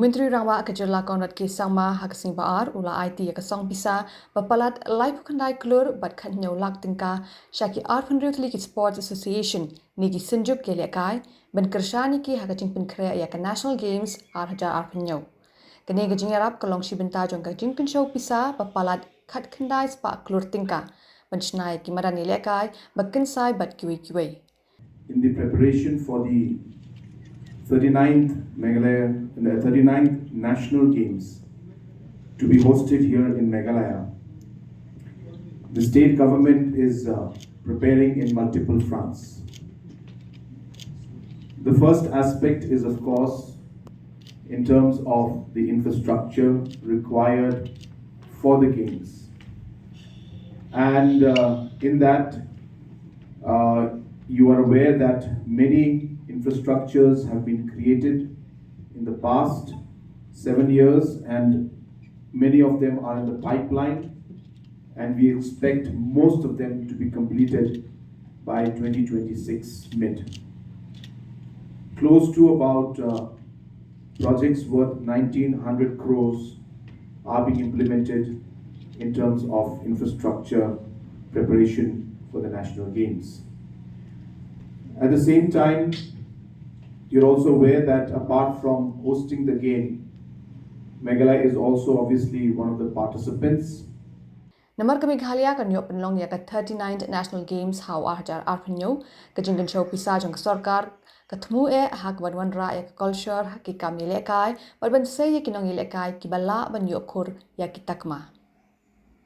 Myntri Rangbah ke Jylla Conrad K Sangma hakasing baar ula aiti ya kasong pisa palat lai pukandai klur bat khat nyau lak tingka shaki art fundri sports association ni ki synjuk ialehkai ben kyrshan ki jingpynkhreh ya national games ar nyau kene ga jingiarap kolong shibynta jong jingkynshew pisa palat khat khandai spa klur tingka ben shna ki madan ialehkai kynsai bat kiwei. In the preparation for the 39th Meghalaya, the 39th National Games to be hosted here in Meghalaya, the state government is preparing in multiple fronts. The first aspect is, of course, in terms of the infrastructure required for the games. And in that, you are aware that many infrastructures have been created in the past 7 years, and many of them are in the pipeline, and we expect most of them to be completed by 2026 mid. Close to about projects worth 1900 crores are being implemented in terms of infrastructure preparation for the National Games. At the same time, you're also aware that apart from hosting the game, Meghalaya is also obviously one of the participants. Namar ke Meghalaya kan yo pynlong ya 39 National Games how ar nyau ke jingkynshew pisa jong Sorkar ke thmu hak wanrah ya kolshor ki ialehkai ban se ya nongialehkai kiba ban yo khur ya takma.